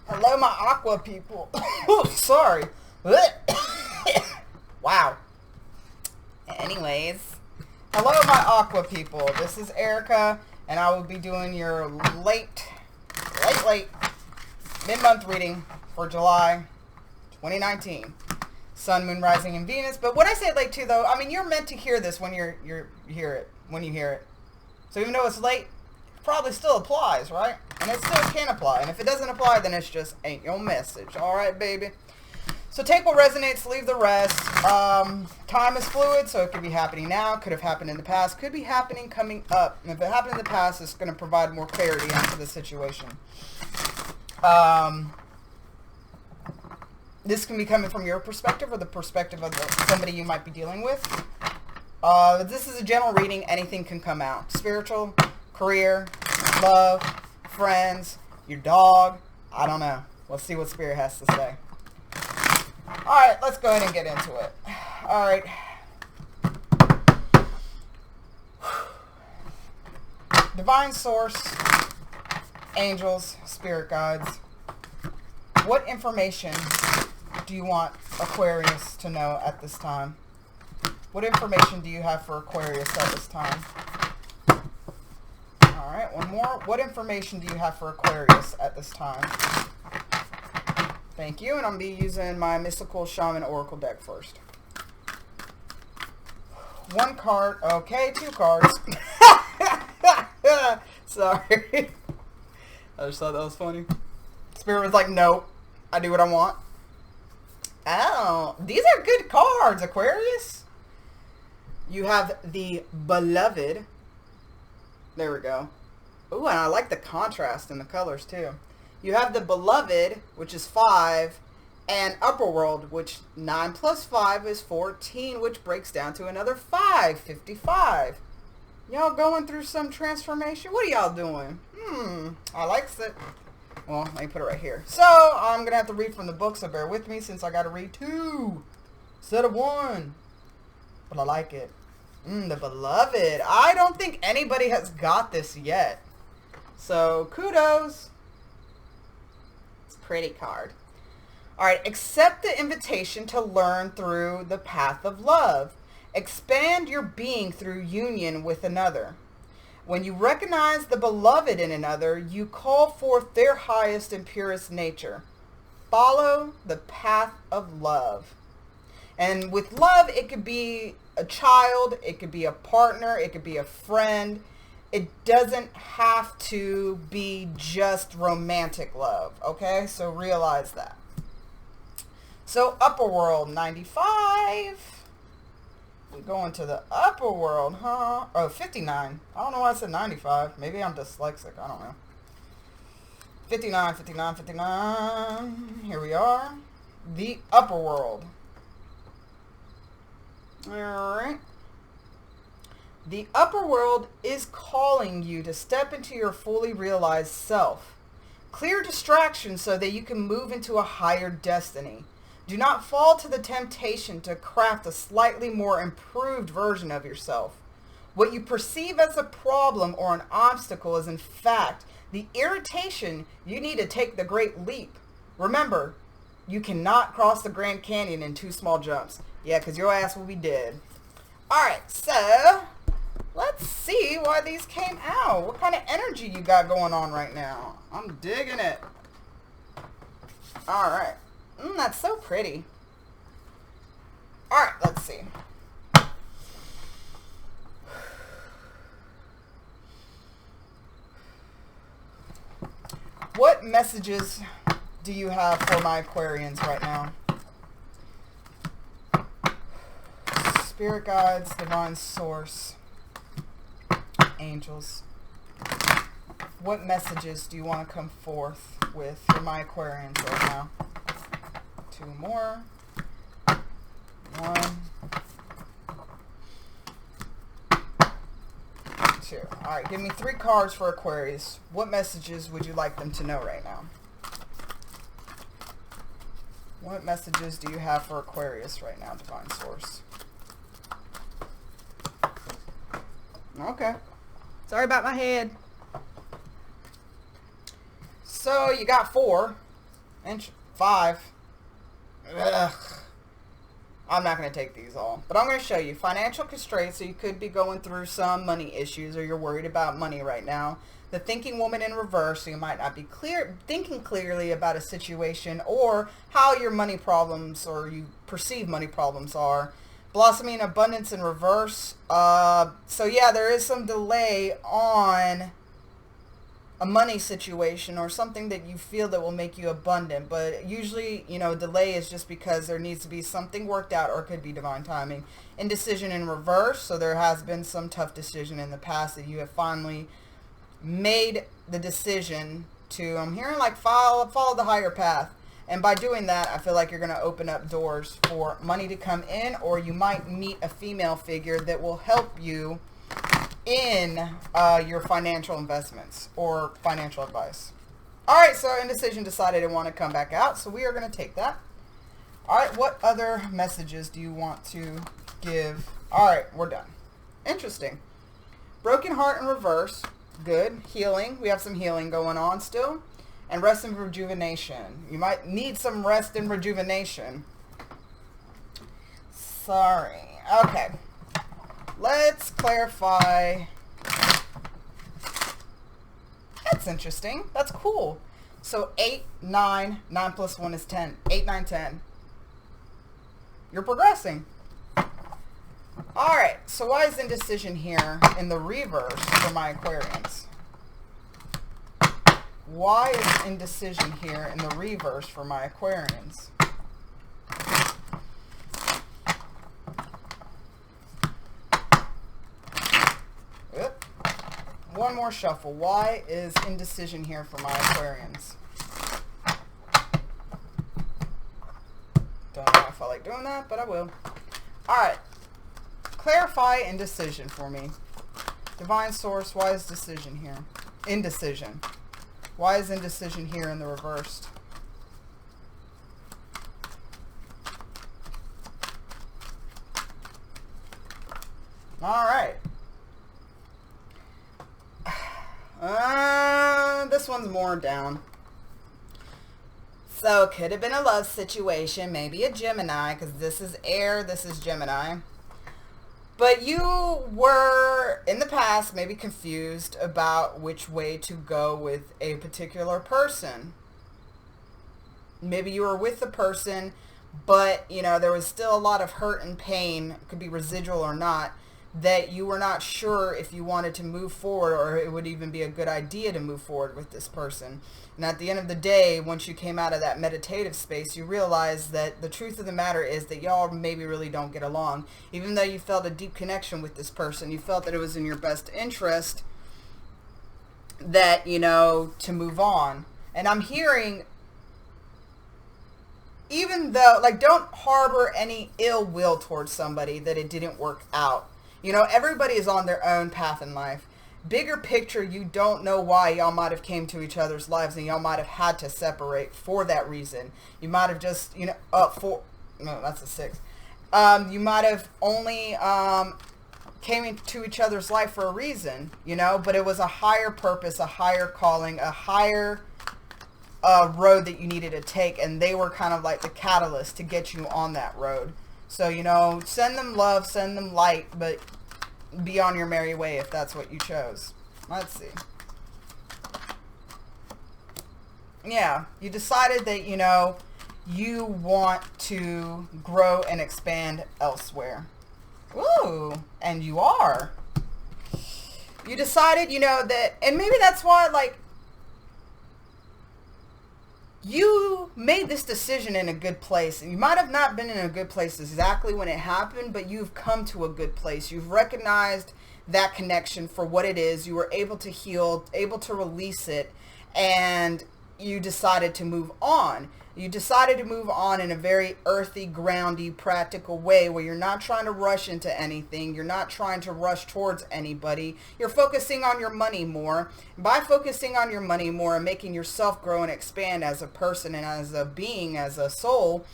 Hello, my aqua people. Sorry. Wow. Anyways, hello, my aqua people. This is Erica, and I will be doing your late mid-month reading for July 2019. Sun, Moon, Rising, and Venus. But when I say late too, though, I mean you're meant to hear this when you hear it. So even though it's late, it probably still applies, right? And it still can apply. And if it doesn't apply, then it's just ain't your message. All right, baby. So take what resonates, leave the rest. Time is fluid, so it could be happening now, could have happened in the past, could be happening coming up. And if it happened in the past, it's going to provide more clarity into the situation. This can be coming from your perspective or the perspective of somebody you might be dealing with. This is a general reading. Anything can come out. Spiritual, career, love, friends, your dog. I don't know. Let's see what Spirit has to say. Alright, let's go ahead and get into it. Alright. Divine Source, angels, spirit guides. What information do you want Aquarius to know at this time? What information do you have for Aquarius at this time? Alright, one more. What information do you have for Aquarius at this time? Thank you, and I'm going to be using my Mystical Shaman Oracle deck first. One card. Okay, two cards. Sorry. I just thought that was funny. Spirit was like, nope. I do what I want. Oh, these are good cards, Aquarius. You have the Beloved. There we go. Ooh, and I like the contrast in the colors, too. You have the Beloved, which is 5, and Upper World, which 9 plus 5 is 14, which breaks down to another 5, 55. Y'all going through some transformation? What are y'all doing? I likes it. Well, let me put it right here. So, I'm going to have to read from the book, so bear with me since I got to read 2 instead of 1. But I like it. The Beloved. I don't think anybody has got this yet. So, kudos. Pretty card. Alright, accept the invitation to learn through the path of love. Expand your being through union with another. When you recognize the beloved in another, you call forth their highest and purest nature. Follow the path of love. And with love, it could be a child, it could be a partner, it could be a friend. It doesn't have to be just romantic love, okay? So realize that. So Upper World, 95. We're going to the Upper World, huh? Oh, 59. I don't know why I said 95. Maybe I'm dyslexic. I don't know. 59, 59, 59. Here we are. The Upper World. All right. The upper world is calling you to step into your fully realized self. Clear distractions so that you can move into a higher destiny. Do not fall to the temptation to craft a slightly more improved version of yourself. What you perceive as a problem or an obstacle is in fact the irritation you need to take the great leap. Remember, you cannot cross the Grand Canyon in 2 small jumps. Yeah, because your ass will be dead. Alright, so let's see why these came out. What kind of energy you got going on right now? I'm digging it. Alright. That's so pretty. Alright, let's see. What messages do you have for my Aquarians right now? Spirit guides, divine source, angels. What messages do you want to come forth with for my Aquarians right now? 2 more. 1. 2. Alright, give me 3 cards for Aquarius. What messages would you like them to know right now? What messages do you have for Aquarius right now, divine source? Okay. Sorry about my head. So you got 4. And 5. Ugh. I'm not going to take these all, but I'm going to show you financial constraints. So you could be going through some money issues, or you're worried about money right now. The thinking woman in reverse, so you might not be thinking clearly about a situation or how your money problems or you perceive money problems are. Blossoming abundance in reverse. So yeah, there is some delay on a money situation or something that you feel that will make you abundant, but usually, you know, delay is just because there needs to be something worked out, or it could be divine timing. Indecision in reverse, so there has been some tough decision in the past that you have finally made the decision to, I'm hearing like follow the higher path, and by doing that I feel like you're going to open up doors for money to come in, or you might meet a female figure that will help you in your financial investments or financial advice. Alright, so indecision decided it want to come back out, so we are going to take that. Alright, what other messages do you want to give? Alright, we're done. Interesting. Broken heart in reverse. Good. Healing. We have some healing going on still. And rest and rejuvenation. You might need some rest and rejuvenation. Sorry. Okay. Let's clarify. That's interesting. That's cool. So 8, 9, 9 plus 1 is 10. 8, 9, 10. You're progressing. Alright, so why is indecision here in the reverse for my Aquarians? Why is indecision here in the reverse for my Aquarians? Yep. One more shuffle. Why is indecision here for my Aquarians? Don't know if I like doing that, but I will. Alright. Clarify indecision for me. Divine source, why is decision here? Indecision. Why is indecision here in the reversed? Alright. This one's more down. So it could have been a love situation, maybe a Gemini, because this is air, this is Gemini. But you were, in the past, maybe confused about which way to go with a particular person. Maybe you were with the person, but, you know, there was still a lot of hurt and pain, it could be residual or not, that you were not sure if you wanted to move forward, or it would even be a good idea to move forward with this person. And at the end of the day, once you came out of that meditative space, you realized that the truth of the matter is that y'all maybe really don't get along. Even though you felt a deep connection with this person, you felt that it was in your best interest that, you know, to move on. And I'm hearing, even though, like, don't harbor any ill will towards somebody that it didn't work out. You know, everybody is on their own path in life. Bigger picture, you don't know why y'all might have came to each other's lives, and y'all might have had to separate for that reason. You might have just, you know, no, that's a 6. You might have only came into each other's life for a reason, you know, but it was a higher purpose, a higher calling, a higher road that you needed to take, and they were kind of like the catalyst to get you on that road. So, you know, send them love, send them light, but be on your merry way if that's what you chose. Let's see. Yeah, you decided that, you know, you want to grow and expand elsewhere. Ooh, and you are. You decided, you know, that, and maybe that's why, like, you made this decision in a good place. And you might have not been in a good place exactly when it happened, but you've come to a good place. You've recognized that connection for what it is. You were able to heal, able to release it, and you decided to move on. You decided to move on in a very earthy, groundy, practical way where you're not trying to rush into anything. You're not trying to rush towards anybody. You're focusing on your money more. By focusing on your money more and making yourself grow and expand as a person and as a being, as a soul,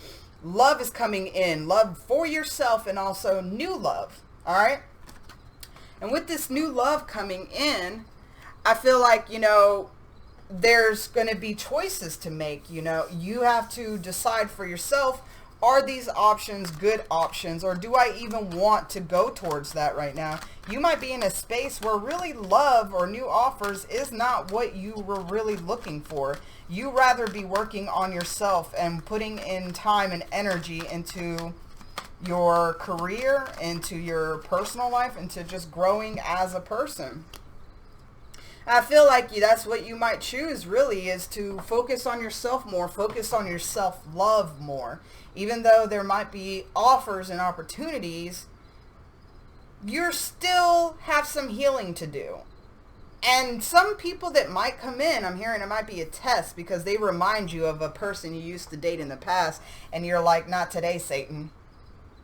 love is coming in. Love for yourself and also new love. All right? And with this new love coming in, I feel like, you know, there's going to be choices to make. You know, you have to decide for yourself, are these options good options, or do I even want to go towards that right now? You might be in a space where really love or new offers is not what you were really looking for. You rather be working on yourself and putting in time and energy into your career, into your personal life, into just growing as a person. I feel like that's what you might choose, really, is to focus on yourself more, focus on your self-love more. Even though there might be offers and opportunities, you still have some healing to do. And some people that might come in, I'm hearing it might be a test because they remind you of a person you used to date in the past, and you're like, not today, Satan.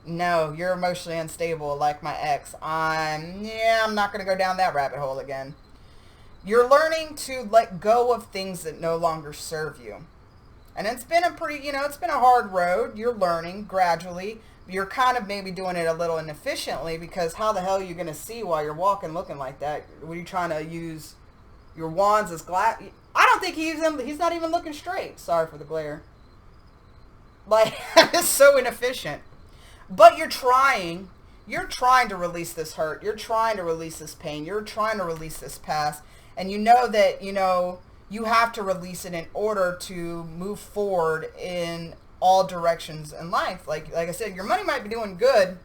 No, you're emotionally unstable like my ex. I'm not going to go down that rabbit hole again. You're learning to let go of things that no longer serve you. And it's been a pretty, it's been a hard road. You're learning gradually. You're kind of maybe doing it a little inefficiently, because how the hell are you going to see while you're walking looking like that? Were you trying to use your wands as glass? I don't think he's not even looking straight. Sorry for the glare. Like, it's so inefficient. But you're trying to release this hurt. You're trying to release this pain. You're trying to release this past. And you know that, you have to release it in order to move forward in all directions in life. Like I said, your money might be doing good,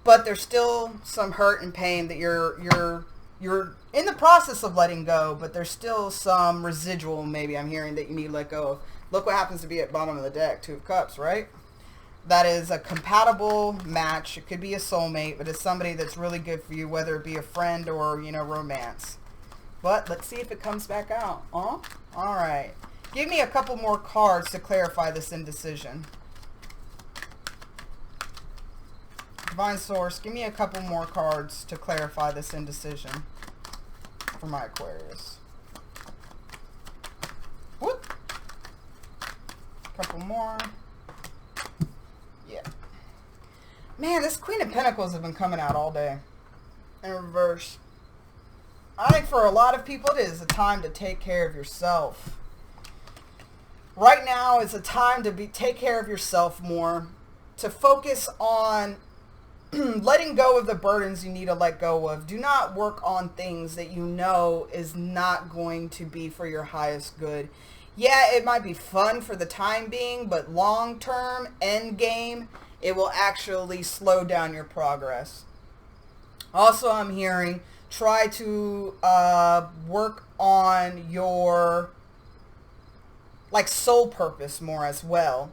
but there's still some hurt and pain that you're in the process of letting go, but there's still some residual, maybe I'm hearing, that you need to let go of. Look what happens to be at bottom of the deck, Two of Cups, right? That is a compatible match. It could be a soulmate, but it's somebody that's really good for you, whether it be a friend or, romance. But let's see if it comes back out. All right. Give me a couple more cards to clarify this indecision. Divine Source, give me a couple more cards to clarify this indecision for my Aquarius. Whoop. Couple more. Yeah. Man, this Queen of Pentacles have been coming out all day. In reverse. I think for a lot of people it is a time to take care of yourself. Right now is a time to take care of yourself more. To focus on letting go of the burdens you need to let go of. Do not work on things that you know is not going to be for your highest good. Yeah, it might be fun for the time being, but long term, end game, it will actually slow down your progress. Also, I'm hearing, try to work on your soul purpose more as well.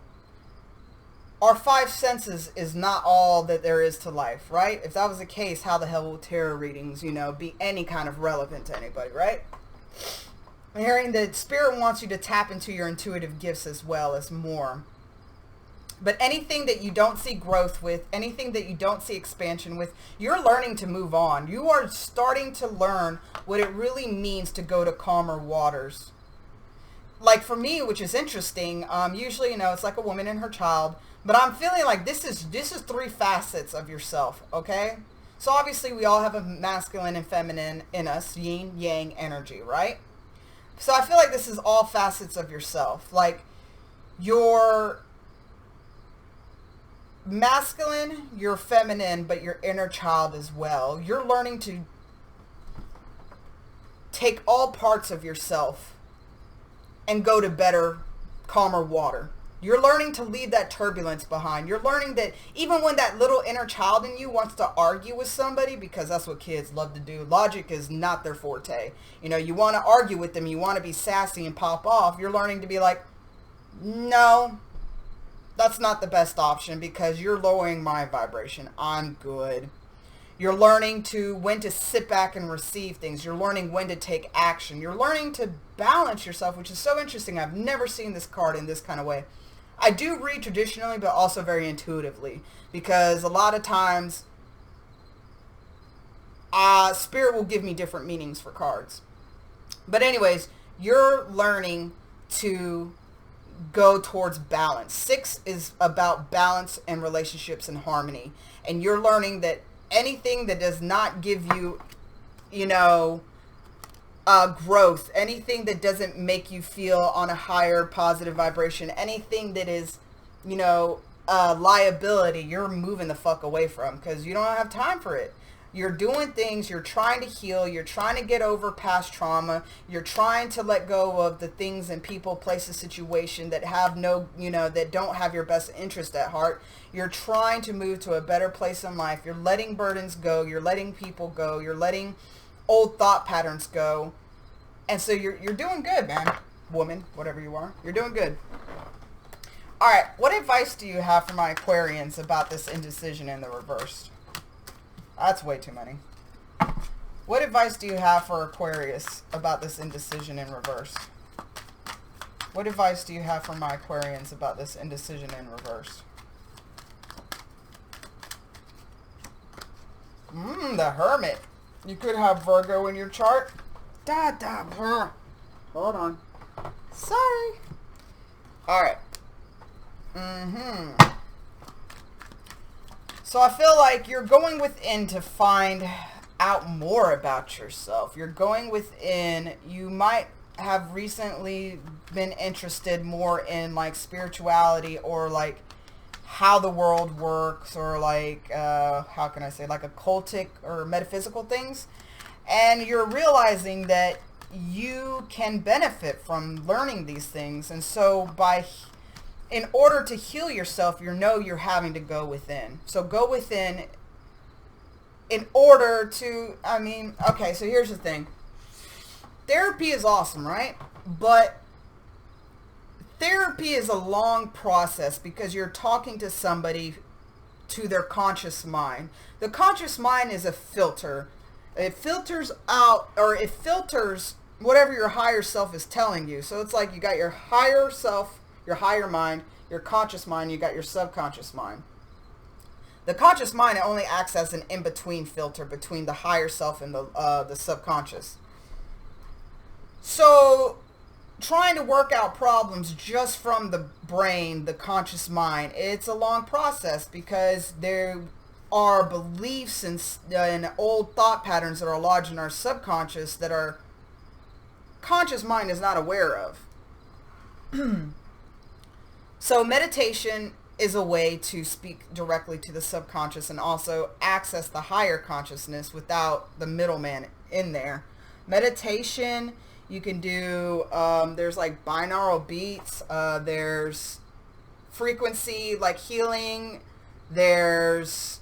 Our five senses is not all that there is to life, right? If that was the case, how the hell will tarot readings, be any kind of relevant to anybody, right? I'm hearing that Spirit wants you to tap into your intuitive gifts as well as more. But anything that you don't see growth with, anything that you don't see expansion with, you're learning to move on. You are starting to learn what it really means to go to calmer waters. Like for me, which is interesting, usually, it's like a woman and her child, but I'm feeling like this is three facets of yourself, okay? So obviously we all have a masculine and feminine in us, yin, yang energy, right? So I feel like this is all facets of yourself. Like your masculine, you're feminine, but your inner child as well. You're learning to take all parts of yourself and go to better, calmer water. You're learning to leave that turbulence behind. You're learning that even when that little inner child in you wants to argue with somebody, because that's what kids love to do. Logic is not their forte. You want to argue with them. You want to be sassy and pop off. You're learning to be like, no, that's not the best option because you're lowering my vibration. I'm good. You're learning when to sit back and receive things. You're learning when to take action. You're learning to balance yourself, which is so interesting. I've never seen this card in this kind of way. I do read traditionally, but also very intuitively, because a lot of times Spirit will give me different meanings for cards. But anyways, you're learning to go towards balance. 6 is about balance and relationships and harmony. And you're learning that anything that does not give you, growth, anything that doesn't make you feel on a higher positive vibration, anything that is, you know, liability, you're moving the fuck away from, because you don't have time for it. You're doing things, you're trying to heal, you're trying to get over past trauma, you're trying to let go of the things and people, places, situation that have no, you know, that don't have your best interest at heart. You're trying to move to a better place in life. You're letting burdens go, you're letting people go, you're letting old thought patterns go. And so you're doing good, man, woman, whatever you are. You're doing good. All right, what advice do you have for my Aquarians about this indecision in the reverse? That's way too many. What advice do you have for Aquarius about this indecision in reverse? What advice do you have for my Aquarians about this indecision in reverse? The Hermit. You could have Virgo in your chart. Hold on. Sorry. All right. So I feel like you're going within to find out more about yourself. You're going within. You might have recently been interested more in like spirituality or like how the world works, or like, how can I say, like occultic or metaphysical things. And you're realizing that you can benefit from learning these things. And so in order to heal yourself, you're having to go within. So go within in order to, okay, so here's the thing. Therapy is awesome, right? But therapy is a long process because you're talking to somebody to their conscious mind. The conscious mind is a filter. It filters out, or it filters whatever your higher self is telling you. So it's like you got your higher self, your higher mind, your conscious mind, you got your subconscious mind. The conscious mind only acts as an in-between filter between the higher self and the subconscious. So trying to work out problems just from the brain, the conscious mind, it's a long process because there are beliefs and old thought patterns that are lodged in our subconscious that our conscious mind is not aware of. So meditation is a way to speak directly to the subconscious and also access the higher consciousness without the middleman in there. Meditation, you can do, there's like binaural beats, there's frequency, like healing, there's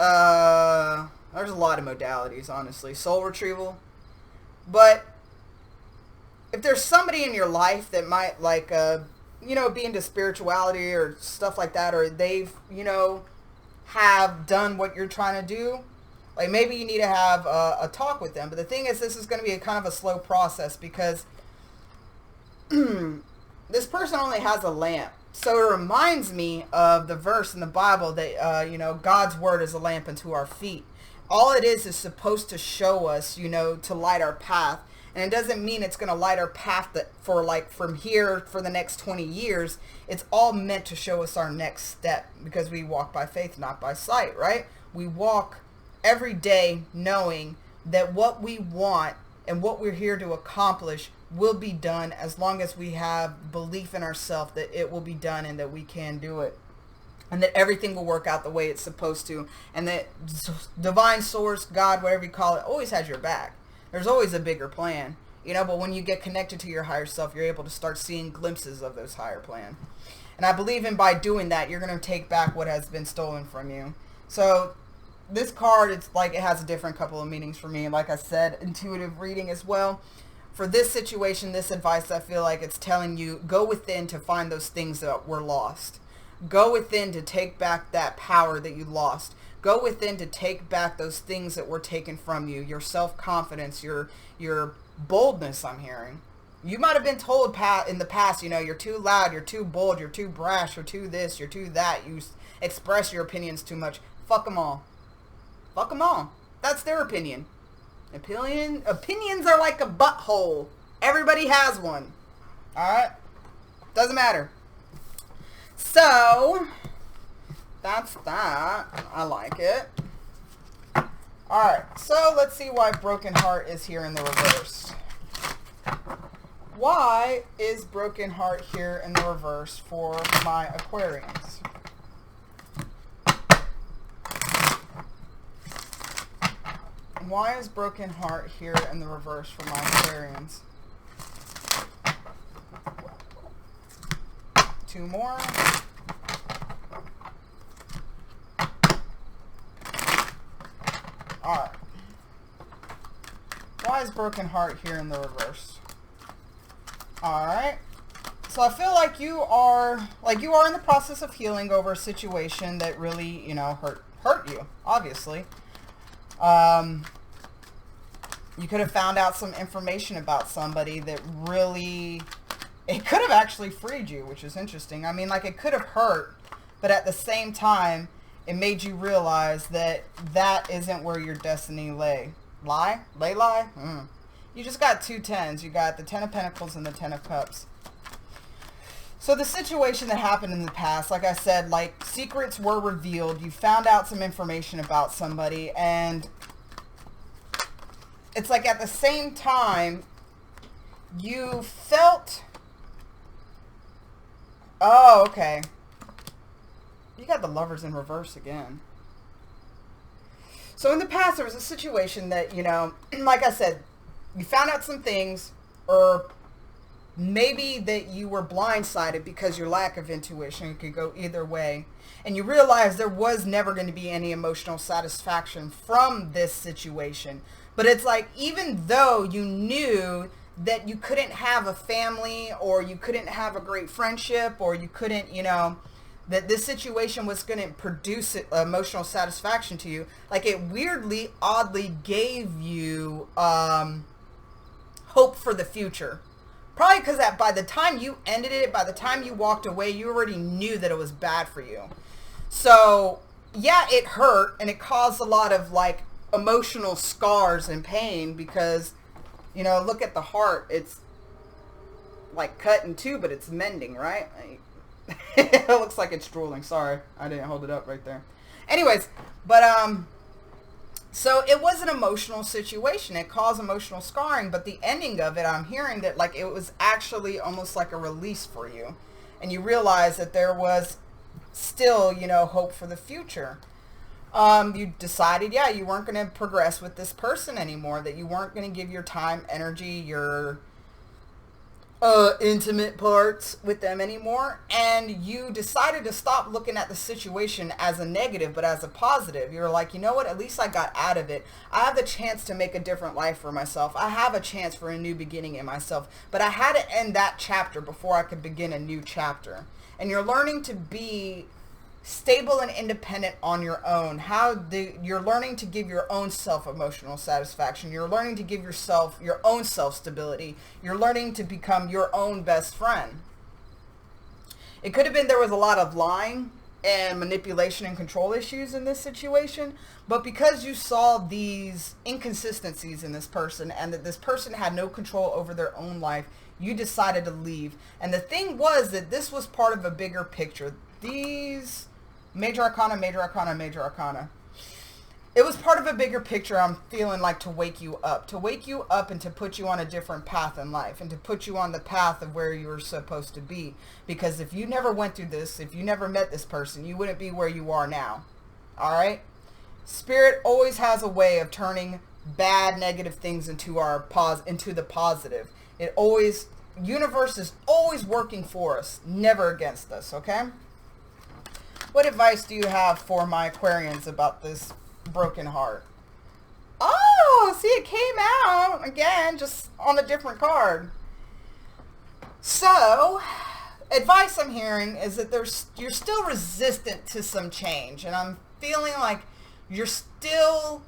a lot of modalities, honestly. Soul retrieval. But if there's somebody in your life that might like, be into spirituality or stuff like that, or they've, have done what you're trying to do, like maybe you need to have a talk with them. But the thing is, this is going to be a kind of a slow process because this person only has a lamp. So it reminds me of the verse in the Bible that, God's word is a lamp unto our feet. All it is supposed to show us, to light our path. And it doesn't mean it's going to light our path for like from here for the next 20 years. It's all meant to show us our next step because we walk by faith, not by sight, right? We walk every day knowing that what we want and what we're here to accomplish will be done as long as we have belief in ourselves that it will be done and that we can do it. And that everything will work out the way it's supposed to. And that divine source, God, whatever you call it, always has your back. There's always a bigger plan, but when you get connected to your higher self, you're able to start seeing glimpses of those higher plan. And I believe in by doing that, you're going to take back what has been stolen from you. So this card, it's like it has a different couple of meanings for me. Like I said, intuitive reading as well. For this situation, this advice, I feel like it's telling you, go within to find those things that were lost. Go within to take back that power that you lost. Go within to take back those things that were taken from you. Your self-confidence, your boldness, I'm hearing. You might have been told in the past, you're too loud, you're too bold, you're too brash, you're too this, you're too that. You express your opinions too much. Fuck them all. Fuck them all. That's their opinion. Opinions are like a butthole. Everybody has one. Alright? Doesn't matter. So that's that. I like it. Alright, so let's see why Broken Heart is here in the reverse. why is broken heart here in the reverse for my Aquarians? Why is broken heart here in the reverse for my Aquarians? 2 more. Alright. Why is broken heart here in the reverse? Alright. So I feel like you are in the process of healing over a situation that really, you know, hurt you, obviously. You could have found out some information about somebody that really, it could have actually freed you, which is interesting. I mean, like, it could have hurt, but at the same time, it made you realize that that isn't where your destiny lay. Lie? You just got 2 tens. You got the 10 of Pentacles and the 10 of Cups. So the situation that happened in the past, like I said, like, secrets were revealed. You found out some information about somebody, and it's like at the same time, you felt... Oh, okay. You got the Lovers in reverse again. So in the past, there was a situation that, you know, like I said, you found out some things, or maybe that you were blindsided because your lack of intuition could go either way. And you realized there was never going to be any emotional satisfaction from this situation. But it's like, even though you knew that you couldn't have a family, or you couldn't have a great friendship, or you couldn't, you know, that this situation was going to produce emotional satisfaction to you, like, it weirdly, oddly gave you hope for the future. Probably because that by the time you ended it, by the time you walked away, you already knew that it was bad for you. So, yeah, it hurt, and it caused a lot of, like, emotional scars and pain, because, you know, look at the heart. It's, like, cut in two, but it's mending, right? It looks like it's drooling. Sorry, I didn't hold it up right there. Anyways, but, so it was an emotional situation. It caused emotional scarring, but the ending of it, I'm hearing that, like, it was actually almost like a release for you. And you realize that there was still, you know, hope for the future. You decided, yeah, you weren't going to progress with this person anymore, that you weren't going to give your time, energy, your intimate parts with them anymore, and you decided to stop looking at the situation as a negative, but as a positive. You're like, you know what, at least I got out of it. I have the chance to make a different life for myself. I have a chance for a new beginning in myself, but I had to end that chapter before I could begin a new chapter. And you're learning to be stable and independent on your own. You're learning to give your own self emotional satisfaction. You're learning to give yourself your own self stability. You're learning to become your own best friend. It could have been there was a lot of lying and manipulation and control issues in this situation, but because you saw these inconsistencies in this person, and that this person had no control over their own life, you decided to leave. And the thing was that this was part of a bigger picture. These Major Arcana, Major Arcana, Major Arcana. It was part of a bigger picture, I'm feeling like, to wake you up. To wake you up and to put you on a different path in life. And to put you on the path of where you were supposed to be. Because if you never went through this, if you never met this person, you wouldn't be where you are now. Alright? Spirit always has a way of turning bad, negative things into the positive. Universe is always working for us, never against us, okay? What advice do you have for my Aquarians about this broken heart? Oh, see, it came out again, just on a different card. So, advice I'm hearing is that you're still resistant to some change, and I'm feeling like you're still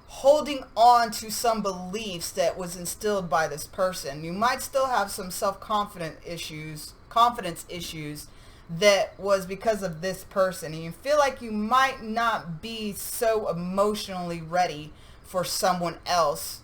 holding on to some beliefs that was instilled by this person. You might still have some confidence issues that was because of this person, and you feel like you might not be so emotionally ready for someone else.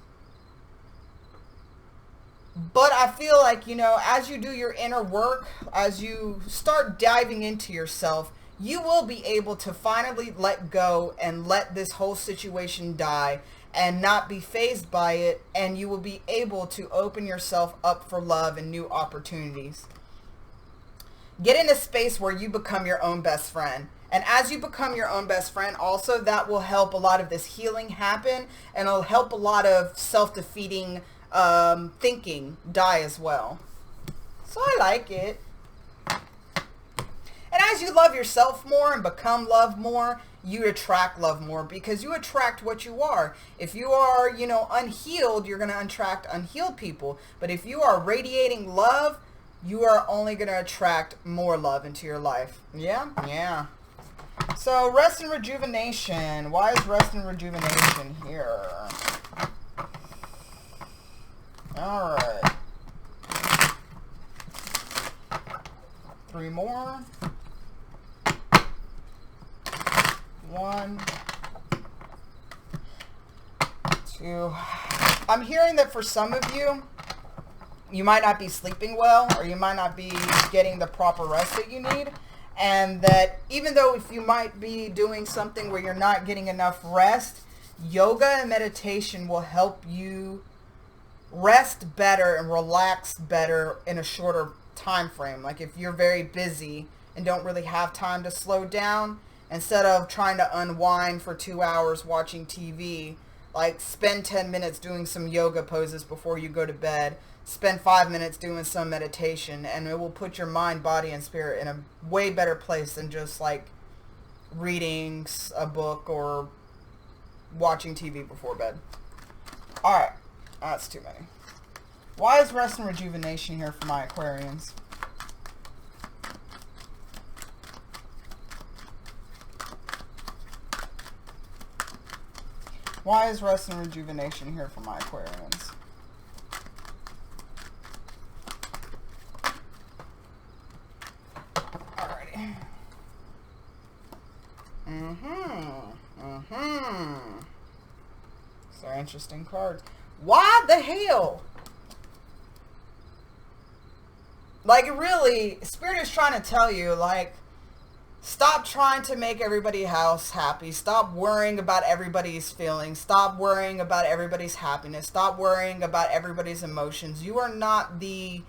But I feel like, you know, as you do your inner work, as you start diving into yourself, you will be able to finally let go and let this whole situation die, and not be fazed by it, and you will be able to open yourself up for love and new opportunities. Get in a space where you become your own best friend. And as you become your own best friend, also that will help a lot of this healing happen, and it'll help a lot of self-defeating thinking die as well. So I like it. And as you love yourself more and become love more, you attract love more, because you attract what you are. If you are, unhealed, you're going to attract unhealed people. But if you are radiating love, you are only going to attract more love into your life. Yeah? Yeah. So rest and rejuvenation. Why is rest and rejuvenation here? All right. 3 more. 1, 2. I'm hearing that for some of you, you might not be sleeping well, or you might not be getting the proper rest that you need. And that even though if you might be doing something where you're not getting enough rest, yoga and meditation will help you rest better and relax better in a shorter time frame. Like if you're very busy and don't really have time to slow down, instead of trying to unwind for 2 hours watching TV, like spend 10 minutes doing some yoga poses before you go to bed. Spend 5 minutes doing some meditation, and it will put your mind, body, and spirit in a way better place than just like reading a book or watching TV before bed. All right, that's too many. Why is rest and rejuvenation here for my Aquarians? Why is rest and rejuvenation here for my Aquarians? Alrighty. These are interesting cards. Why the hell? Like, really, Spirit is trying to tell you, like, stop trying to make everybody else happy. Stop worrying about everybody's feelings. Stop worrying about everybody's happiness. Stop worrying about everybody's emotions. You are not the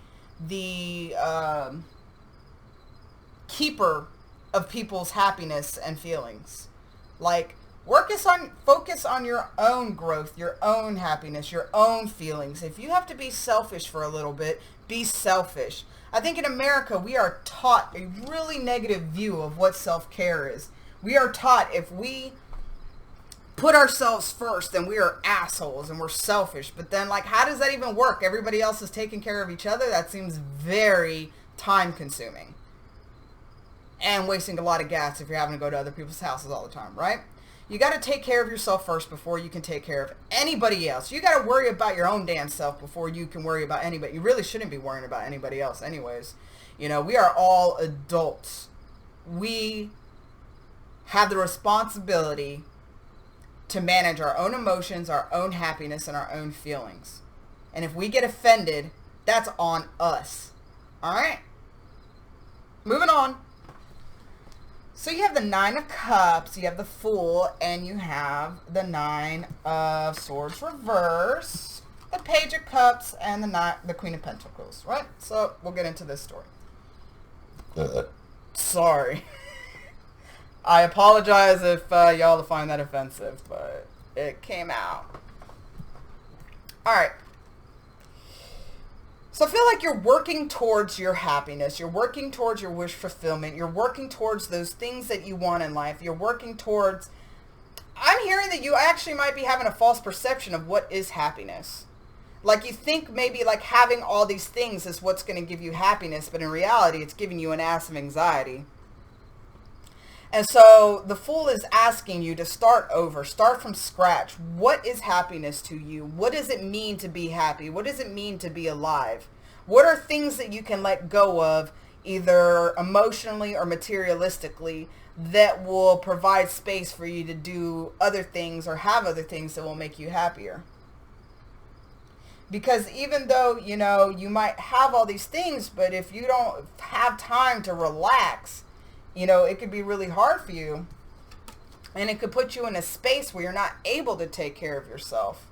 keeper of people's happiness and feelings. Like, focus on your own growth, your own happiness, your own feelings. If you have to be selfish for a little bit, be selfish. I think in America, we are taught a really negative view of what self-care is. We are taught if we put ourselves first, then we are assholes and we're selfish. But then, like, how does that even work? Everybody else is taking care of each other? That seems very time-consuming. And wasting a lot of gas if you're having to go to other people's houses all the time, right? You got to take care of yourself first before you can take care of anybody else. You got to worry about your own damn self before you can worry about anybody. You really shouldn't be worrying about anybody else anyways. You know, we are all adults. We have the responsibility to manage our own emotions, our own happiness, and our own feelings. And if we get offended, that's on us. All right? Moving on. So you have the 9 of Cups, you have the Fool, and you have the 9 of Swords reverse, the Page of Cups, and the Queen of Pentacles, right? So we'll get into this story. Sorry. I apologize if y'all find that offensive, but it came out. All right. So I feel like you're working towards your happiness. You're working towards your wish fulfillment. You're working towards those things that you want in life. You're working towards... I'm hearing that you actually might be having a false perception of what is happiness. Like you think maybe like having all these things is what's going to give you happiness, but in reality it's giving you an ass of anxiety. And so the Fool is asking you to start over, start from scratch. What is happiness to you? What does it mean to be happy? What does it mean to be alive? What are things that you can let go of, either emotionally or materialistically, that will provide space for you to do other things or have other things that will make you happier? Because even though, you know, you might have all these things, but if you don't have time to relax, you know, it could be really hard for you. And it could put you in a space where you're not able to take care of yourself.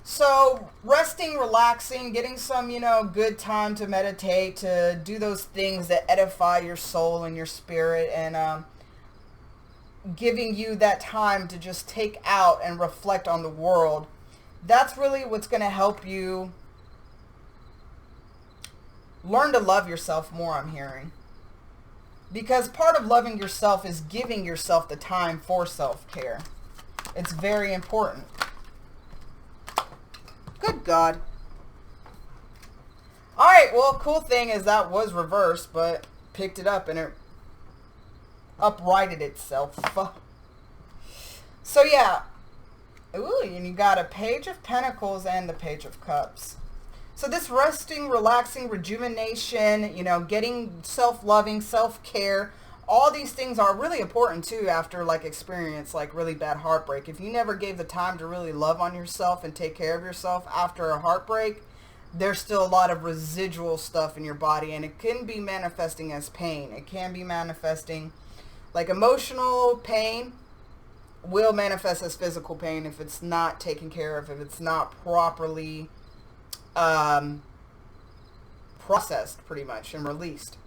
So resting, relaxing, getting some, good time to meditate, to do those things that edify your soul and your spirit, and giving you that time to just take out and reflect on the world. That's really what's going to help you learn to love yourself more, I'm hearing. Because part of loving yourself is giving yourself the time for self-care. It's very important. Good God. All right, well, cool thing is that was reversed, but picked it up and it uprighted itself. So yeah. Ooh, and you got a Page of Pentacles and the Page of Cups. So this resting, relaxing, rejuvenation, getting self-loving, self-care, all these things are really important too after experience really bad heartbreak. If you never gave the time to really love on yourself and take care of yourself after a heartbreak, there's still a lot of residual stuff in your body, and it can be manifesting as pain. It can be manifesting emotional pain will manifest as physical pain if it's not taken care of, if it's not properly processed pretty much and released.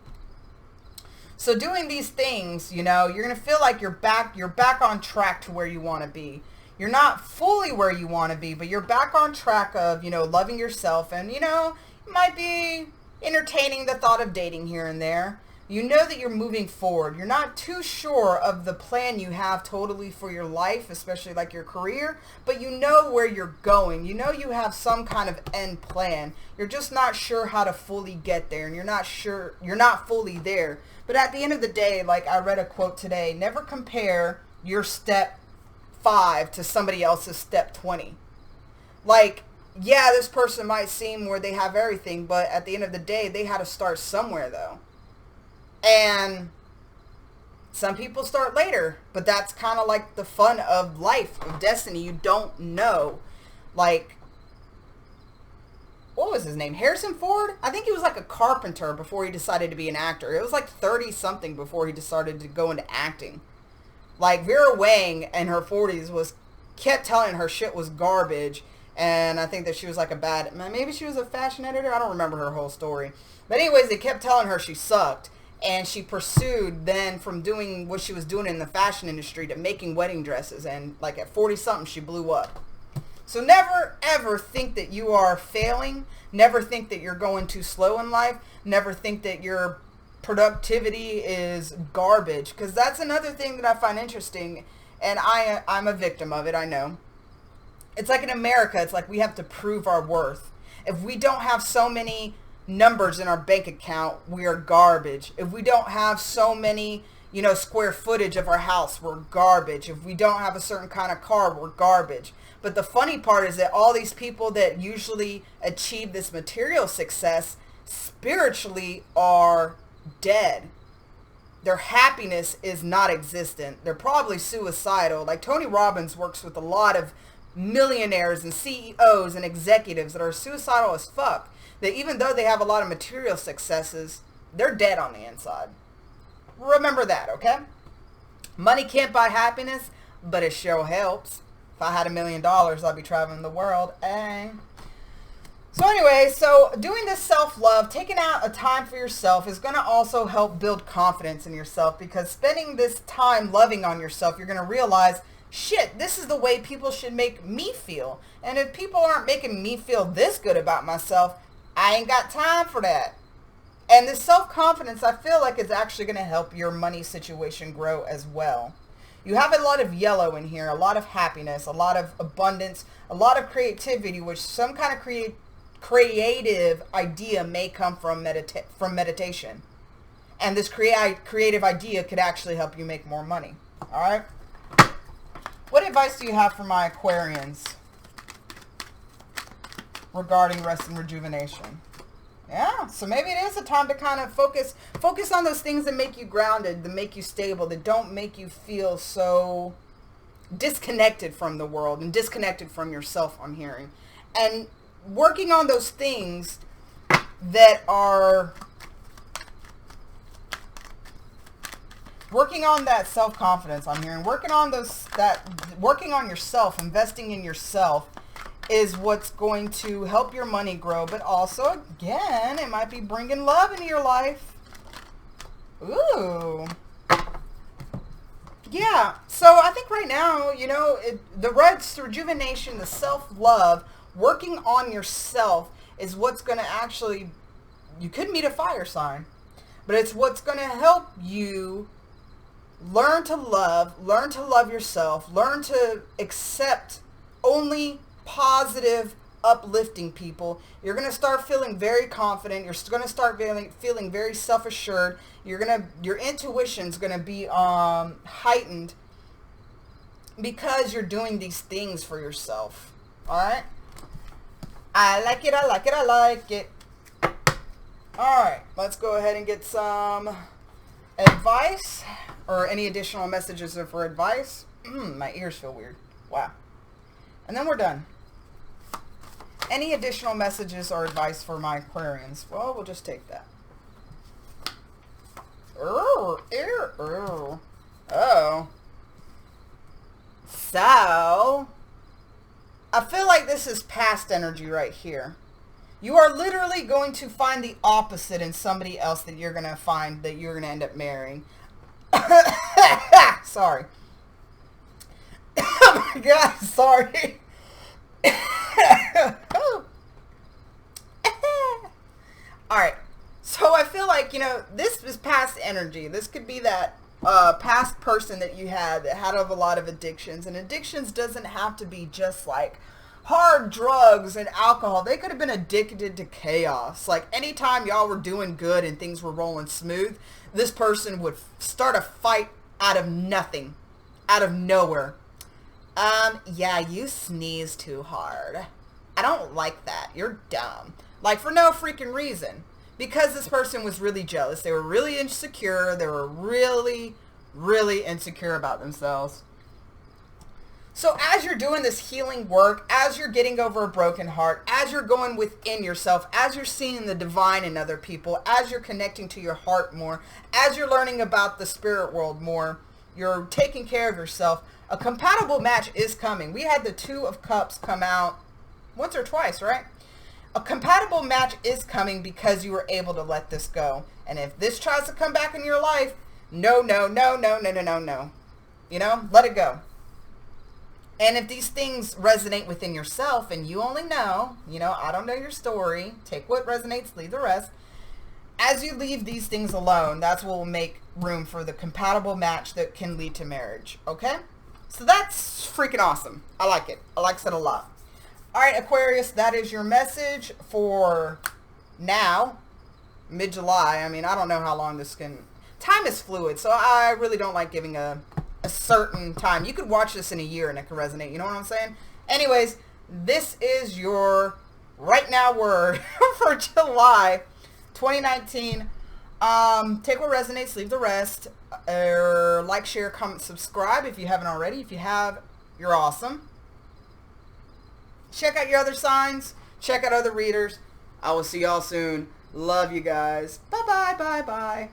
So doing these things, you're going to feel like you're back on track to where you want to be. You're not fully where you want to be, but you're back on track of, loving yourself, and, you might be entertaining the thought of dating here and there. You know that you're moving forward. You're not too sure of the plan you have totally for your life, especially your career, but you know where you're going. You know you have some kind of end plan. You're just not sure how to fully get there, and you're not fully there. But at the end of the day, I read a quote today, never compare your step 5 to somebody else's step 20. Yeah, this person might seem where they have everything, but at the end of the day, they had to start somewhere though. And some people start later, but that's kind of the fun of life, of destiny. You don't know. What was his name? Harrison Ford? I think he was a carpenter before he decided to be an actor. It was 30 something before he decided to go into acting. Vera Wang in her 40s kept telling her shit was garbage, and I think that she was maybe she was a fashion editor. I don't remember her whole story. But anyways, they kept telling her she sucked. And she pursued then from doing what she was doing in the fashion industry to making wedding dresses. And at 40 something, she blew up. So never ever think that you are failing. Never think that you're going too slow in life. Never think that your productivity is garbage. Because that's another thing that I find interesting. And I'm a victim of it, I know. It's in America, it's we have to prove our worth. If we don't have so many numbers in our bank account, we are garbage. If we don't have so many, square footage of our house, we're garbage. If we don't have a certain kind of car, we're garbage. But the funny part is that all these people that usually achieve this material success spiritually are dead. Their happiness is not existent. They're probably suicidal. Tony Robbins works with a lot of millionaires and CEOs and executives that are suicidal as fuck. That even though they have a lot of material successes, they're dead on the inside. Remember that, okay? Money can't buy happiness, but it sure helps. If I had $1 million, I'd be traveling the world. So anyway, doing this self-love, taking out a time for yourself is going to also help build confidence in yourself, because spending this time loving on yourself, you're going to realize, shit, this is the way people should make me feel. And if people aren't making me feel this good about myself, I ain't got time for that. And this self-confidence, I feel is actually going to help your money situation grow as well. You have a lot of yellow in here, a lot of happiness, a lot of abundance, a lot of creativity, which some kind of creative idea may come from meditation. And this creative idea could actually help you make more money. All right? What advice do you have for my Aquarians regarding rest and rejuvenation? Yeah, so maybe it is a time to kind of focus on those things that make you grounded, that make you stable, that don't make you feel so disconnected from the world and disconnected from yourself, I'm hearing. And working on those things that are Working on that self-confidence, I'm hearing. Working on working on yourself, investing in yourself is what's going to help your money grow. But also, again, it might be bringing love into your life. Ooh. Yeah. So I think right now, you know, the rejuvenation, the self-love, working on yourself is what's going to actually, you could meet a fire sign, but it's what's going to help you learn to love yourself, learn to accept only positive, uplifting people. You're going to start feeling very confident. You're going to start feeling very self-assured. Your intuition's going to be heightened because you're doing these things for yourself. All right? I like it, I like it, I like it. All right, let's go ahead and get some advice or any additional messages for advice. My ears feel weird. Wow. And then we're done. Any additional messages or advice for my Aquarians? Well, we'll just take that. Oh. So, I feel like this is past energy right here. You are literally going to find the opposite in somebody else that you're going to find that you're going to end up marrying. Sorry. Oh my God, sorry. Alright, so I feel like, you know, this is past energy. This could be that past person that you had that had a lot of addictions. And addictions doesn't have to be just like hard drugs and alcohol. They could have been addicted to chaos. Like anytime y'all were doing good and things were rolling smooth, this person would start a fight out of nothing, out of nowhere. Yeah, you sneeze too hard. I don't like that. You're dumb. Like for no freaking reason. Because this person was really jealous. They were really insecure. They were really, really insecure about themselves. So as you're doing this healing work, as you're getting over a broken heart, as you're going within yourself, as you're seeing the divine in other people, as you're connecting to your heart more, as you're learning about the spirit world more, you're taking care of yourself, a compatible match is coming. We had the Two of Cups come out once or twice, right? A compatible match is coming because you were able to let this go. And if this tries to come back in your life, no. You know, let it go. And if these things resonate within yourself and you only know, you know, I don't know your story. Take what resonates, leave the rest. As you leave these things alone, that's what will make room for the compatible match that can lead to marriage. Okay? So that's freaking awesome. I like it. I like it a lot. All right, Aquarius, that is your message for now, mid-July. I mean, I don't know how long this can... Time is fluid, so I really don't like giving a certain time. You could watch this in a year and it could resonate. You know what I'm saying? Anyways, this is your right now word for July 2019. Take what resonates, leave the rest. Like, share, comment, subscribe if you haven't already. If you have, you're awesome. Check out your other signs. Check out other readers. I will see y'all soon. Love you guys. Bye-bye, bye-bye.